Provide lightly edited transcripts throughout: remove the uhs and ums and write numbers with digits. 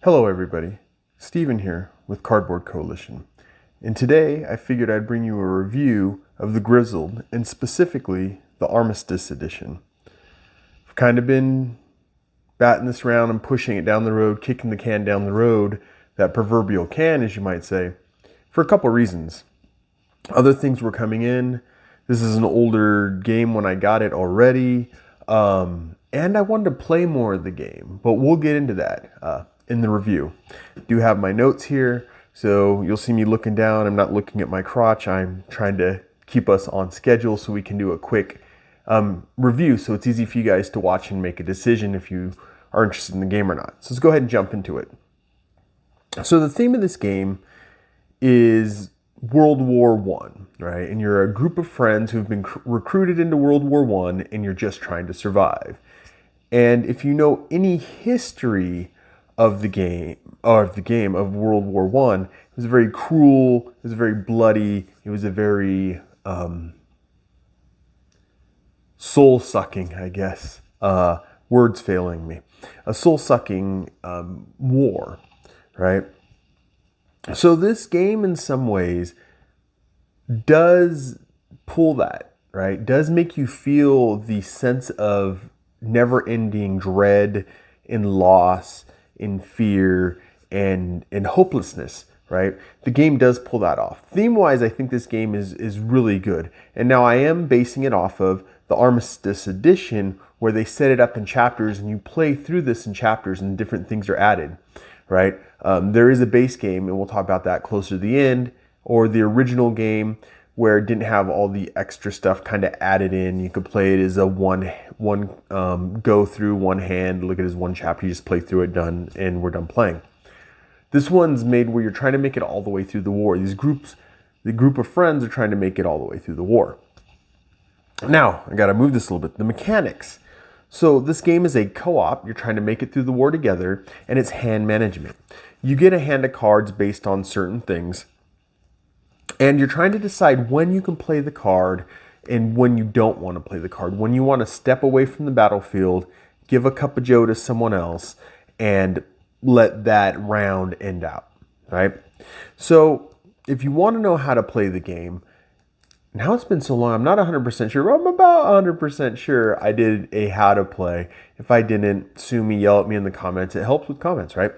Hello everybody, Steven here with Cardboard Coalition, and today I figured I'd bring you a review of the Grizzled, and specifically the Armistice edition. I've kind of been batting this around and pushing it down the road, kicking the can down the road, that proverbial can as you might say, for a couple reasons. Other things were coming in. This is an older game when I got it already, and I wanted to play more of the game, but we'll get into that in the review. I do have my notes here, so you'll see me looking down. I'm not looking at my crotch. I'm trying to keep us on schedule so we can do a quick review, so it's easy for you guys to watch and make a decision if you are interested in the game or not. So let's go ahead and jump into it. So the theme of this game is World War I, right? And you're a group of friends who've been recruited into World War I, and you're just trying to survive. And if you know any history of the game of World War I, it was very cruel, it was very bloody, it was a very soul-sucking, I guess, words failing me, a soul-sucking war, right? So this game in some ways does pull that, right? Does make you feel the sense of never-ending dread and loss, in fear, and hopelessness, right? The game does pull that off. Theme-wise, I think this game is really good. And now I am basing it off of the Armistice edition, where they set it up in chapters, and you play through this in chapters, and different things are added, right? There is a base game, and we'll talk about that closer to the end, or the original game, where it didn't have all the extra stuff kind of added in. You could play it as a one go through, one hand, look at it as one chapter, you just play through it, done, and we're done playing. This one's made where you're trying to make it all the way through the war. The group of friends are trying to make it all the way through the war. Now, I gotta move this a little bit. The mechanics. So this game is a co-op. You're trying to make it through the war together, and it's hand management. You get a hand of cards based on certain things, and you're trying to decide when you can play the card and when you don't want to play the card. When you want to step away from the battlefield, give a cup of joe to someone else, and let that round end out, right? So if you want to know how to play the game, now it's been so long, I'm not 100% sure. I'm about 100% sure I did a how to play. If I didn't, sue me, yell at me in the comments. It helps with comments, right?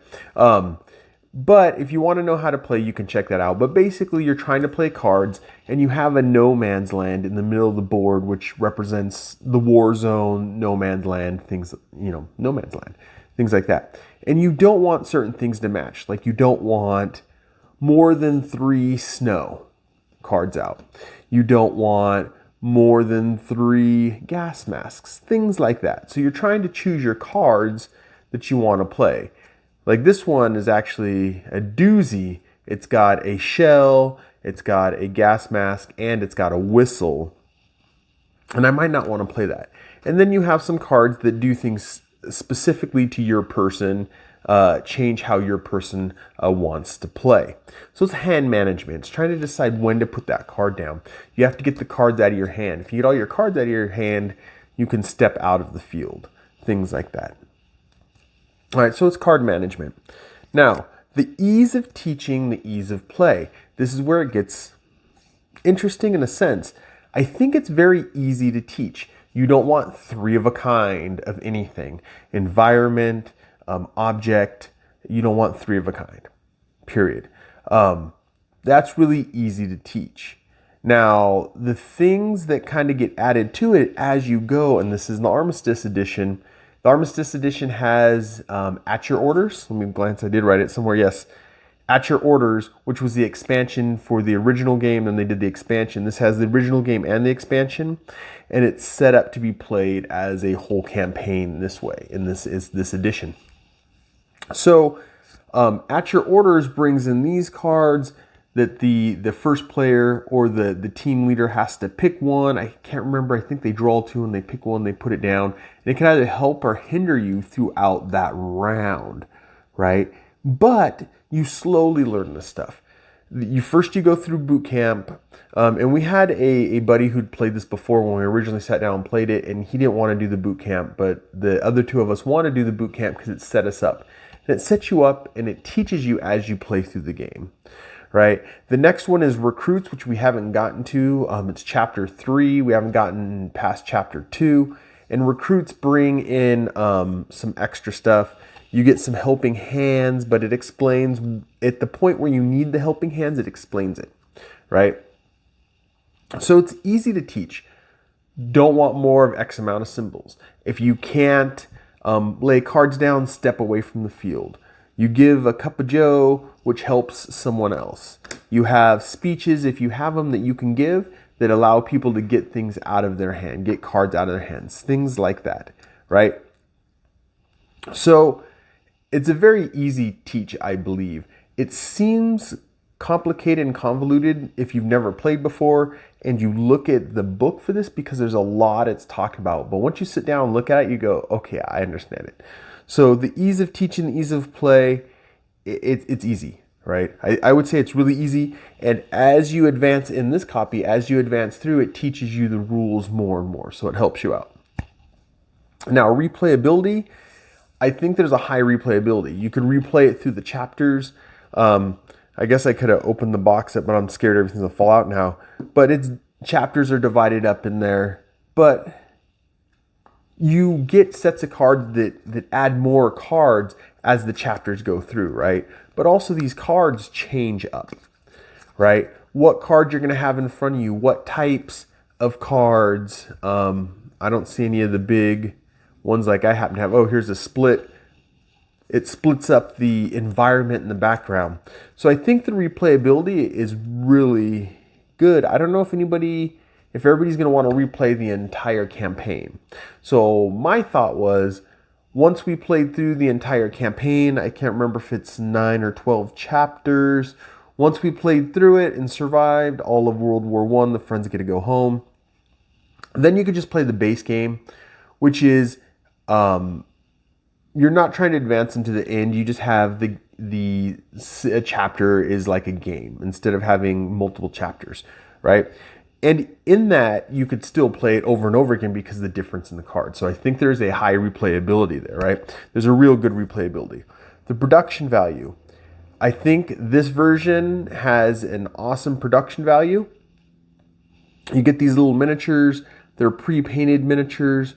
But if you want to know how to play, you can check that out. But basically, you're trying to play cards, and you have a no man's land in the middle of the board, which represents the war zone, no man's land, things, no man's land, things like that. And you don't want certain things to match. Like you don't want more than 3 snow cards out. You don't want more than 3 gas masks, things like that. So you're trying to choose your cards that you want to play. Like this one is actually a doozy. It's got a shell, it's got a gas mask, and it's got a whistle. And I might not want to play that. And then you have some cards that do things specifically to your person, change how your person wants to play. So it's hand management. It's trying to decide when to put that card down. You have to get the cards out of your hand. If you get all your cards out of your hand, you can step out of the field. Things like that. All right, so it's card management. Now, the ease of teaching, the ease of play. This is where it gets interesting in a sense. I think it's very easy to teach. You don't want 3 of a kind of anything. Environment, object, you don't want 3 of a kind, period. That's really easy to teach. Now, the things that kind of get added to it as you go, and this is the Armistice edition. The Armistice edition has At Your Orders. Let me glance, I did write it somewhere, yes. At Your Orders, which was the expansion for the original game, then they did the expansion. This has the original game and the expansion, and it's set up to be played as a whole campaign this way, and this is this edition. So, At Your Orders brings in these cards that the first player or the team leader has to pick one. I can't remember. I think they draw 2 and they pick one, they put it down. And it can either help or hinder you throughout that round, right? But you slowly learn this stuff. You go through boot camp, and we had a buddy who'd played this before when we originally sat down and played it, and he didn't want to do the boot camp, but the other two of us want to do the boot camp because it set us up. And it sets you up and it teaches you as you play through the game, right? The next one is recruits, which we haven't gotten to. It's chapter 3. We haven't gotten past chapter 2. And recruits bring in some extra stuff. You get some helping hands, but it explains at the point where you need the helping hands, it explains it, right? So it's easy to teach. Don't want more of X amount of symbols. If you can't lay cards down, step away from the field. You give a cup of joe, which helps someone else. You have speeches, if you have them, that you can give that allow people to get things out of their hand, get cards out of their hands, things like that, right? So it's a very easy teach, I believe. It seems complicated and convoluted if you've never played before and you look at the book for this because there's a lot it's talking about. But once you sit down and look at it, you go, okay, I understand it. So the ease of teaching, the ease of play, it's easy, right? I would say it's really easy. And as you advance in this copy, as you advance through, it teaches you the rules more and more. So it helps you out. Now, replayability, I think there's a high replayability. You could replay it through the chapters. I guess I could have opened the box up, but I'm scared everything's gonna fall out now. But its chapters are divided up in there. But you get sets of cards that add more cards as the chapters go through, right? But also these cards change up, right? What cards you're gonna have in front of you, what types of cards. I don't see any of the big ones like I happen to have. Oh, here's a split. It splits up the environment in the background. So I think the replayability is really good. I don't know if everybody's going to want to replay the entire campaign. So my thought was, once we played through the entire campaign, I can't remember if it's 9 or 12 chapters. Once we played through it and survived all of World War I, the friends get to go home. Then you could just play the base game, which is you're not trying to advance into the end. You just have a chapter is like a game instead of having multiple chapters, right? And in that, you could still play it over and over again because of the difference in the cards. So I think there's a high replayability there, right? There's a real good replayability. The production value. I think this version has an awesome production value. You get these little miniatures. They're pre-painted miniatures.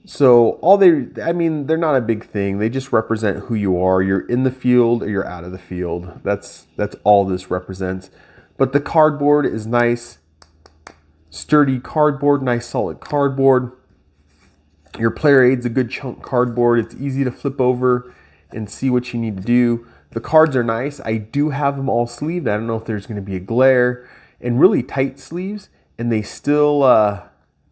So they're not a big thing. They just represent who you are. You're in the field or you're out of the field. That's all this represents. But the cardboard is nice, sturdy cardboard, nice solid cardboard. Your player aid's a good chunk cardboard. It's easy to flip over and see what you need to do. The cards are nice. I do have them all sleeved. I don't know if there's going to be a glare, and really tight sleeves, and they still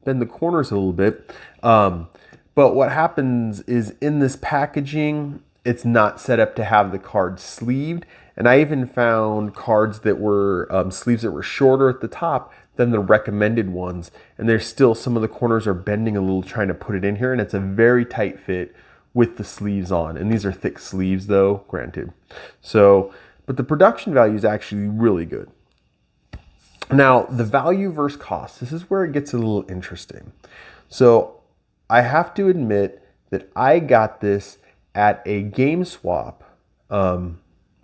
bend the corners a little bit. But what happens is in this packaging, it's not set up to have the cards sleeved. And I even found cards that were sleeves that were shorter at the top than the recommended ones. And there's still some of the corners are bending a little trying to put it in here. And it's a very tight fit with the sleeves on. And these are thick sleeves though, granted. So, but the production value is actually really good. Now, the value versus cost. This is where it gets a little interesting. So I have to admit that I got this at a GameSwap.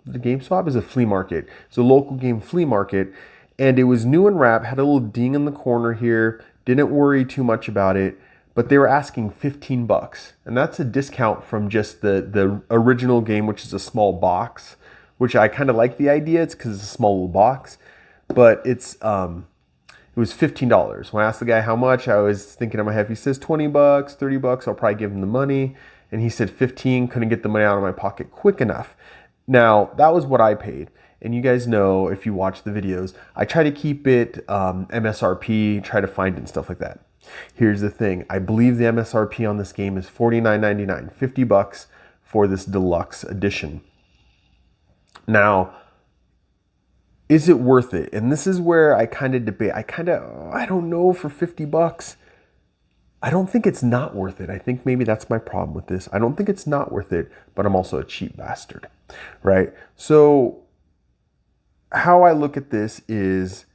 The GameSwap is a flea market. It's a local game flea market. And it was new and wrapped, had a little ding in the corner here. Didn't worry too much about it. But they were asking $15. And that's a discount from just the original game, which is a small box. Which I kind of like the idea. It's because it's a small little box. But it was $15. When I asked the guy how much, I was thinking in my head, if he says $20, $30, I'll probably give him the money. And he said 15, couldn't get the money out of my pocket quick enough. Now, that was what I paid. And you guys know, if you watch the videos, I try to keep it MSRP, try to find it and stuff like that. Here's the thing. I believe the MSRP on this game is $49.99, $50 for this deluxe edition. Now, is it worth it? And this is where I kind of debate. I don't know, for $50. I don't think it's not worth it. I think maybe that's my problem with this. I don't think it's not worth it, but I'm also a cheap bastard, right? So how I look at this is,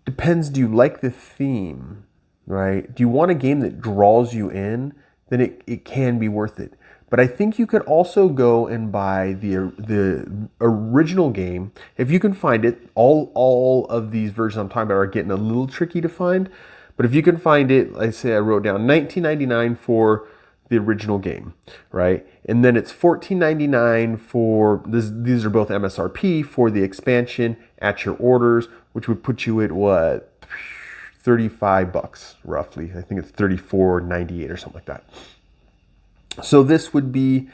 depends, do you like the theme, right? Do you want a game that draws you in? Then it can be worth it. But I think you could also go and buy the original game. If you can find it, all of these versions I'm talking about are getting a little tricky to find. But if you can find it, I say I wrote down $19.99 for the original game, right? And then it's $14.99 for this. These are both MSRP for the expansion at your orders, which would put you at what, $35 roughly. I think it's $34.98 or something like that. So this would be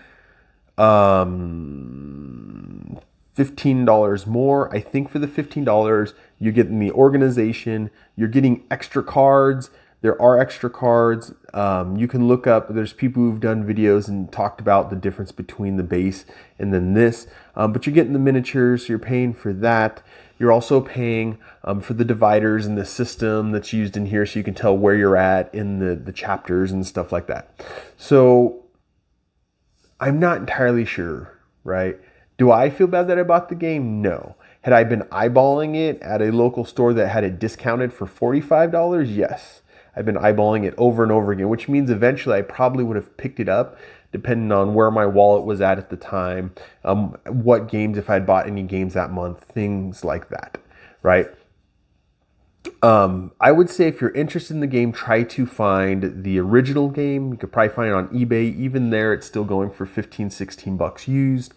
$15 more. I think for the $15, you're getting the organization, you're getting extra cards. There are extra cards. You can look up, there's people who've done videos and talked about the difference between the base and then this. But you're getting the miniatures, so you're paying for that. You're also paying for the dividers and the system that's used in here, so you can tell where you're at in the chapters and stuff like that. So I'm not entirely sure, right? Do I feel bad that I bought the game? No. Had I been eyeballing it at a local store that had it discounted for $45? Yes. I've been eyeballing it over and over again, which means eventually I probably would have picked it up, depending on where my wallet was at the time, what games, if I had bought any games that month, things like that, right? I would say if you're interested in the game, try to find the original game. You could probably find it on eBay. Even there, it's still going for 15, 16 bucks used,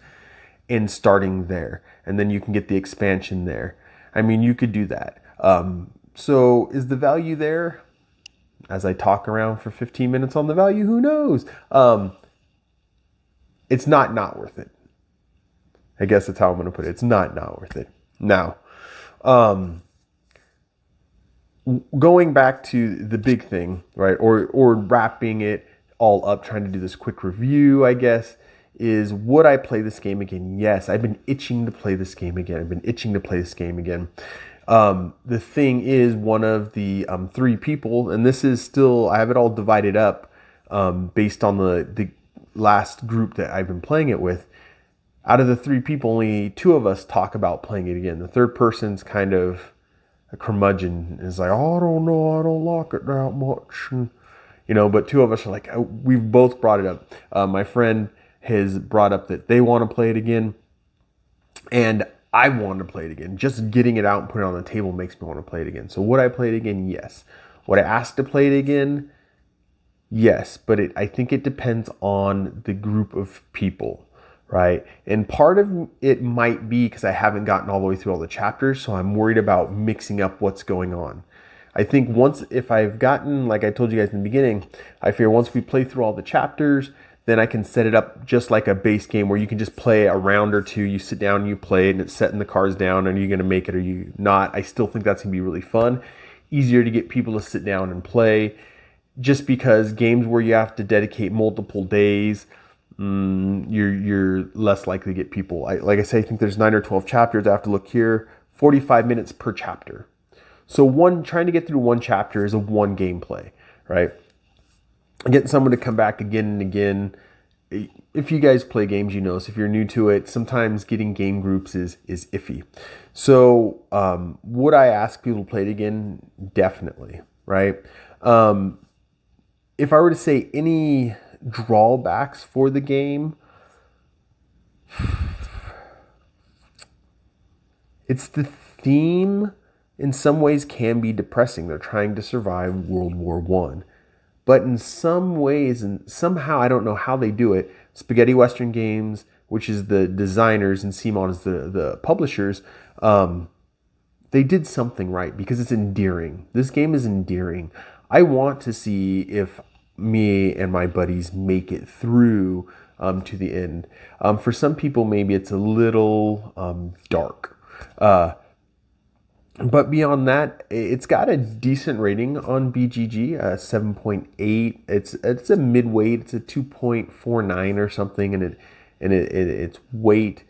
and starting there. And then you can get the expansion there. I mean, you could do that. So is the value there? As I talk around for 15 minutes on the value, who knows? It's not worth it. I guess that's how I'm going to put it. It's not worth it. Now, going back to the big thing, right? Or wrapping it all up, trying to do this quick review, I guess, is would I play this game again? Yes, I've been itching to play this game again. The thing is, one of the 3 people, and this is still, I have it all divided up based on the last group that I've been playing it with. Out of the 3 people, only 2 of us talk about playing it again. The third person's kind of a curmudgeon, is like, oh, I don't know, I don't like it that much. And, but 2 of us are like, we've both brought it up. My friend has brought up that they want to play it again, and I want to play it again. Just getting it out and putting it on the table makes me want to play it again. So would I play it again? Yes. Would I ask to play it again? Yes. But I think it depends on the group of people, right? And part of it might be because I haven't gotten all the way through all the chapters, so I'm worried about mixing up what's going on. I think if I've gotten, like I told you guys in the beginning, I figure once we play through all the chapters, then I can set it up just like a base game where you can just play a round or 2. You sit down and you play it, and it's setting the cards down. Are you going to make it or are you not? I still think that's going to be really fun. Easier to get people to sit down and play, just because games where you have to dedicate multiple days, you're less likely to get people. Like I say, I think there's 9 or 12 chapters. I have to look here. 45 minutes per chapter. So trying to get through one chapter is a 1 gameplay, right? Getting someone to come back again and again. If you guys play games, so if you're new to it, sometimes getting game groups is iffy. So would I ask people to play it again? Definitely, right? If I were to say any drawbacks for the game, it's the theme in some ways can be depressing. They're trying to survive World War I. But in some ways, and somehow, I don't know how they do it, Spaghetti Western Games, which is the designers, and CMON is the publishers, they did something right because it's endearing. This game is endearing. I want to see if me and my buddies make it through to the end. For some people, maybe it's a little dark. But beyond that, it's got a decent rating on BGG, 7.8. It's a mid-weight. It's a 2.49 or something, and it's weight.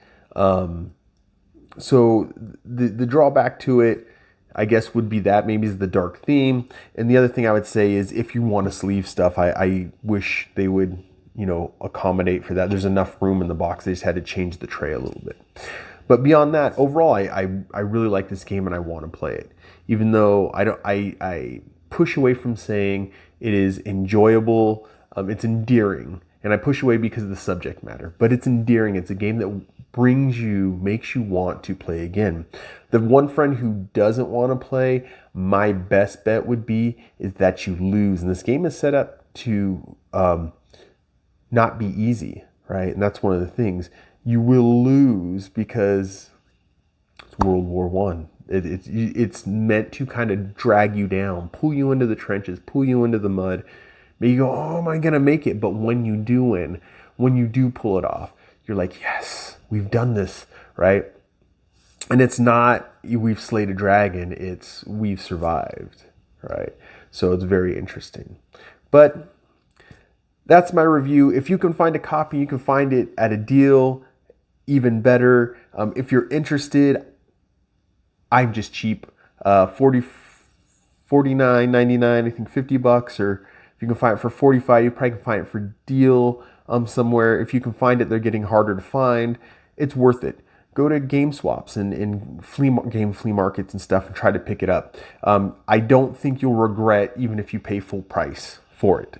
So the drawback to it, I guess, would be that maybe is the dark theme. And the other thing I would say is if you want to sleeve stuff, I wish they would accommodate for that. There's enough room in the box. They just had to change the tray a little bit. But beyond that, overall, I really like this game and I want to play it. Even though I push away from saying it is enjoyable, it's endearing. And I push away because of the subject matter. But it's endearing. It's a game that makes you want to play again. The one friend who doesn't want to play, my best bet would be is that you lose. And this game is set up to not be easy, right? And that's one of the things. You will lose because it's World War One. It's meant to kind of drag you down, pull you into the trenches, pull you into the mud. But you go, oh, am I going to make it? But when you do win, when you do pull it off, you're like, yes, we've done this, right? And it's not we've slayed a dragon, it's we've survived, right? So it's very interesting. But that's my review. If you can find a copy, you can find it at a deal, even better. If you're interested, I'm just cheap. $49.99, I think $50, or if you can find it for $45, you probably can find it for deal somewhere. If you can find it, they're getting harder to find. It's worth it. Go to game swaps and game flea markets and stuff and try to pick it up. I don't think you'll regret even if you pay full price for it.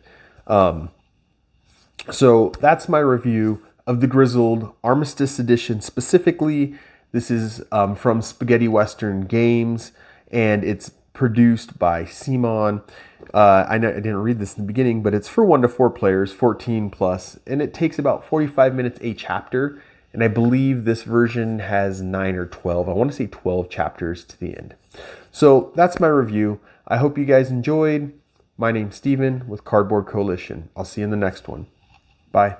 So that's my review of the Grizzled Armistice Edition specifically. This is from Spaghetti Western Games, and it's produced by CMON. I didn't read this in the beginning, but it's for 1 to 4 players, 14 plus, and it takes about 45 minutes a chapter. And I believe this version has 9 or 12. I want to say 12 chapters to the end. So that's my review. I hope you guys enjoyed. My name's Steven with Cardboard Coalition. I'll see you in the next one. Bye.